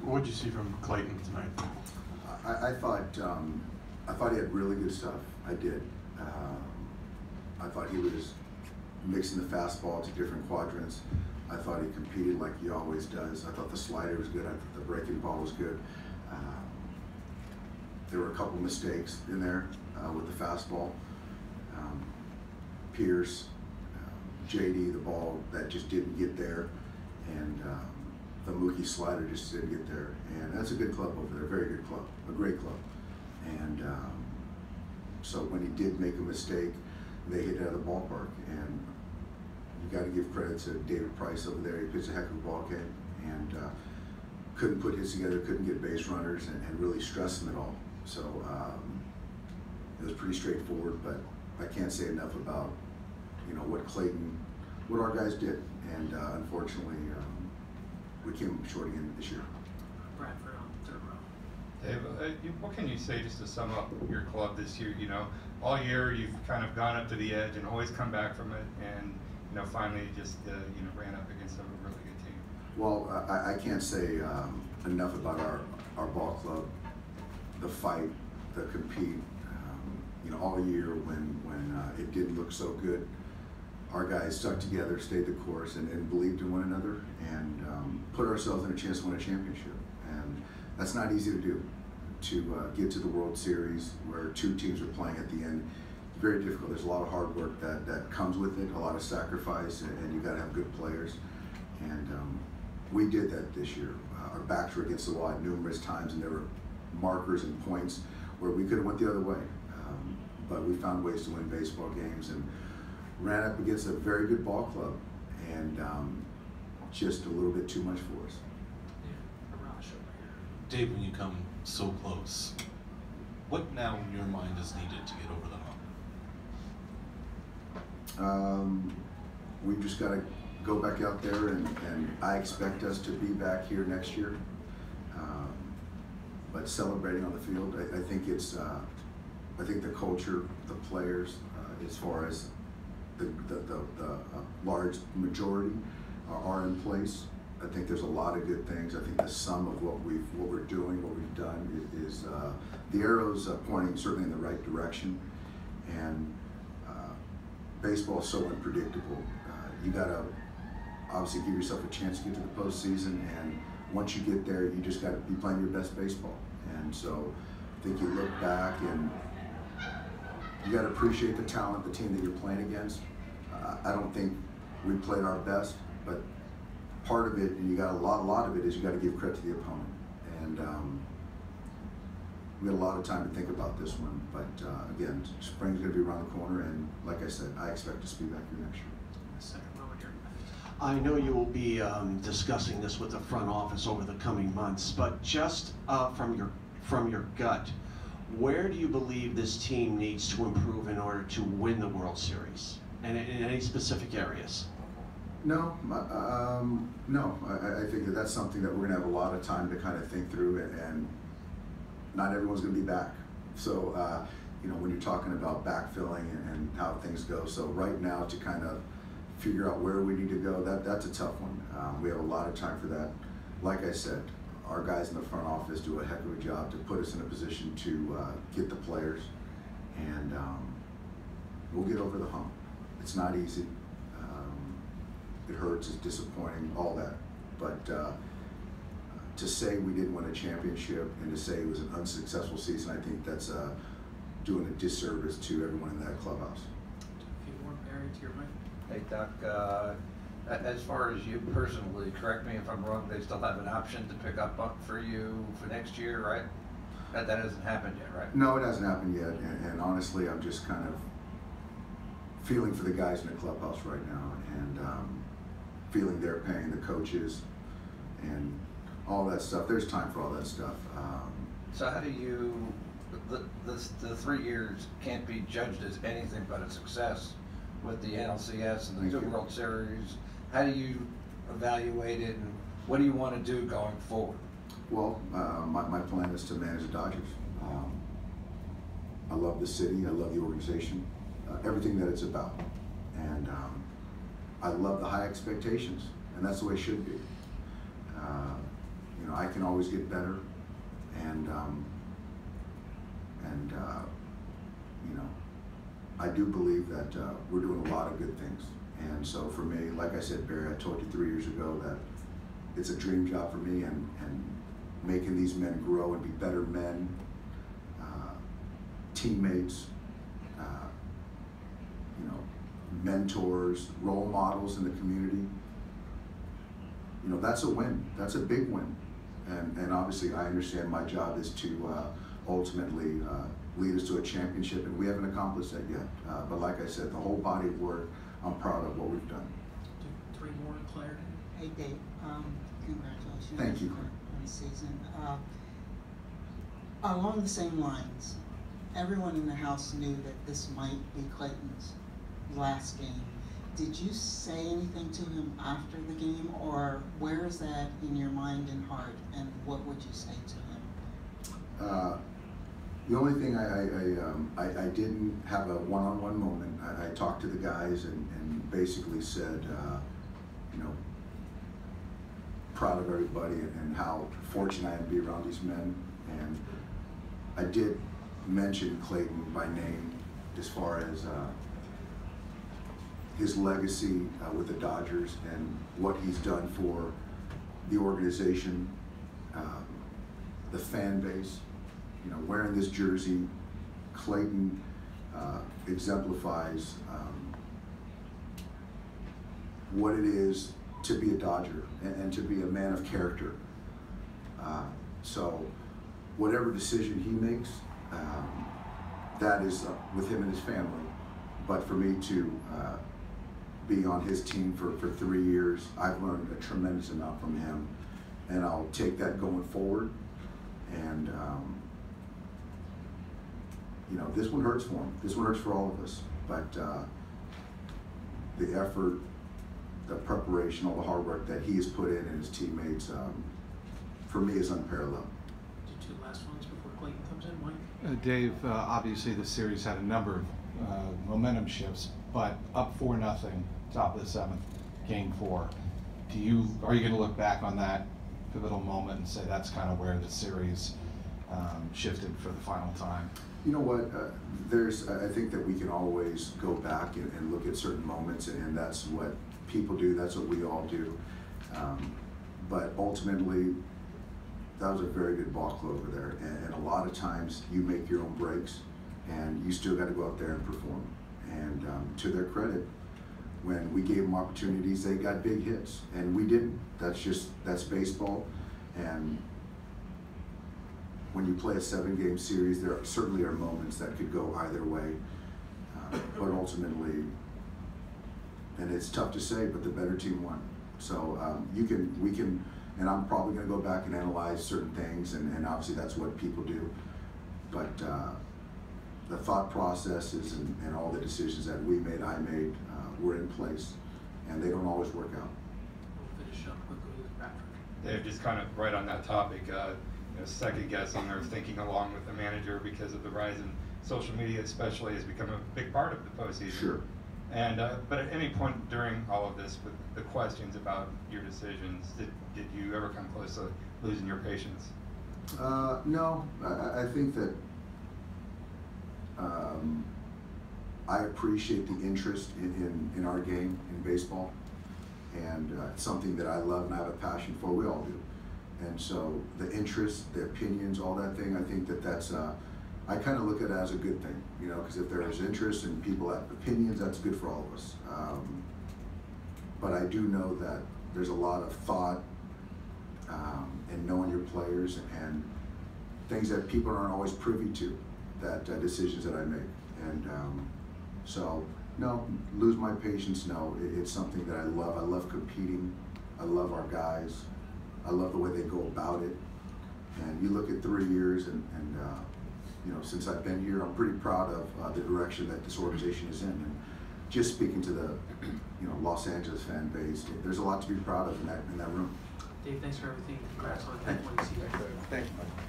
What did you see from Clayton tonight? I thought he had really good stuff. I did. I thought he was mixing the fastball to different quadrants. I thought he competed like he always does. I thought the slider was good. I thought the breaking ball was good. There were a couple mistakes in there with the fastball. Pierce, JD, the ball that just didn't get there, and the Mookie slider just didn't get there. And that's a good club over there, very good club, a great club. And so when he did make a mistake, they hit it out of the ballpark. And you got to give credit to David Price over there. He pitched a heck of a ball game and couldn't put hits together, couldn't get base runners, and really stress them at all. So it was pretty straightforward, but I can't say enough about what our guys did, and unfortunately we came short again this year. Bradford on the third row. Dave, what can you say just to sum up your club this year? All year you've kind of gone up to the edge and always come back from it, and finally just ran up against a really good team. Well, I can't say enough about our ball club, the fight, the compete. All year when it didn't look so good, our guys stuck together, stayed the course, and believed in one another, and put ourselves in a chance to win a championship. And that's not easy to do. To get to the World Series where two teams are playing at the end, it's very difficult. There's a lot of hard work that comes with it, a lot of sacrifice, and you got to have good players. And we did that this year. Our backs were against the wall numerous times, and there were markers and points where we could have went the other way. But we found ways to win baseball games and ran up against a very good ball club, and just a little bit too much for us. Dave, when you come so close, what now in your mind is needed to get over the hump? We've just got to go back out there, and I expect us to be back here next year. But celebrating on the field, I think it's. I think the culture, the players, as far as the large majority are in place. I think there's a lot of good things. I think the sum of what we're doing, what we've done is the arrows pointing certainly in the right direction. And baseball is so unpredictable. You got to obviously give yourself a chance to get to the postseason, and once you get there, you just got to be playing your best baseball. And so I think you look back and you got to appreciate the talent, the team that you're playing against. I don't think we played our best, but part of it, and you got a lot of it, is you got to give credit to the opponent. And we had a lot of time to think about this one, but again, spring's going to be around the corner, and like I said, I expect us to be back here next year. Second row here. I know you will be discussing this with the front office over the coming months, but just from your gut, where do you believe this team needs to improve in order to win the World Series, and in any specific areas? No, no. I think that's something that we're going to have a lot of time to kind of think through, and not everyone's going to be back. So, when you're talking about backfilling and how things go, so right now to kind of figure out where we need to go, that's a tough one. We have a lot of time for that. Like I said, our guys in the front office do a heck of a job to put us in a position to get the players, and we'll get over the hump. It's not easy. It hurts, it's disappointing, all that. But to say we didn't win a championship and to say it was an unsuccessful season, I think that's doing a disservice to everyone in that clubhouse. A few more, Barry, to your right. Hey, Doc, as far as you personally, correct me if I'm wrong, they still have an option to pick up Buck for you for next year, right? That hasn't happened yet, right? No, it hasn't happened yet, and honestly, I'm just kind of feeling for the guys in the clubhouse right now, and feeling their pain, the coaches, and all that stuff. There's time for all that stuff. So how do you, the 3 years can't be judged as anything but a success with the NLCS and the 2 World Series. How do you evaluate it, and what do you want to do going forward? Well, my plan is to manage the Dodgers. I love the city, I love the organization, everything that it's about. And I love the high expectations, and that's the way it should be. you know, I can always get better, and you know, I do believe that we're doing a lot of good things. And so for me, like I said, Barry, I told you 3 years ago that it's a dream job for me, and making these men grow and be better men, teammates, you know, mentors, role models in the community. You know, that's a win. That's a big win. And obviously I understand my job is to ultimately lead us to a championship, and we haven't accomplished that yet. But like I said, the whole body of work, I'm proud of what we've done. Three more in Claire. Hey Dave, congratulations. Thank you. On the season. Along the same lines, everyone in the house knew that this might be Clayton's last game. Did you say anything to him after the game, or where is that in your mind and heart, and what would you say to him? The only thing I didn't have a one-on-one moment. I talked to the guys and basically said, you know, proud of everybody and how fortunate I am to be around these men. And I did mention Clayton by name as far as his legacy with the Dodgers and what he's done for the organization, the fan base. You know, wearing this jersey, Clayton exemplifies what it is to be a Dodger and to be a man of character. So whatever decision he makes, that is with him and his family. But for me to be on his team for 3 years, I've learned a tremendous amount from him, and I'll take that going forward. And you know, this one hurts for him. This one hurts for all of us. But the effort, the preparation, all the hard work that he has put in and his teammates, for me, is unparalleled. Do two last ones before Clayton comes in, Mike. Dave, obviously the series had a number of momentum shifts, but up 4-0, top of the 7th, game 4. Are you going to look back on that pivotal moment and say that's kind of where the series shifted for the final time? You know what? I think that we can always go back and look at certain moments, and that's what people do. That's what we all do. But ultimately, that was a very good ball club over there. And a lot of times, you make your own breaks, and you still got to go out there and perform. And to their credit, when we gave them opportunities, they got big hits, and we didn't. That's baseball. And when you play a 7-game series, there certainly are moments that could go either way. But ultimately, and it's tough to say, but the better team won. So we can, and I'm probably going to go back and analyze certain things, and obviously that's what people do. But the thought processes and all the decisions that we made, I made, were in place, and they don't always work out. We'll finish up quickly with Bradford. Dave, just kind of right on that topic, you know, second guessing or thinking along with the manager because of the rise in social media especially has become a big part of the postseason. Sure. And but at any point during all of this with the questions about your decisions, did you ever come close to losing your patience? No, I think that I appreciate the interest in our game, in baseball, and it's something that I love and I have a passion for. We all do. And so the interest, the opinions, all that thing, I think that's, I kind of look at it as a good thing, you know, because if there is interest and people have opinions, that's good for all of us. But I do know that there's a lot of thought in knowing your players and things that people aren't always privy to, that decisions that I make. And so, no, lose my patience, no. It's something that I love. I love competing. I love our guys. I love the way they go about it. And you look at 3 years and you know, since I've been here, I'm pretty proud of the direction that this organization is in. And just speaking to the, you know, Los Angeles fan base, there's a lot to be proud of in that room. Dave, thanks for everything. Congrats on the 10-20 season. Thank you, Mike.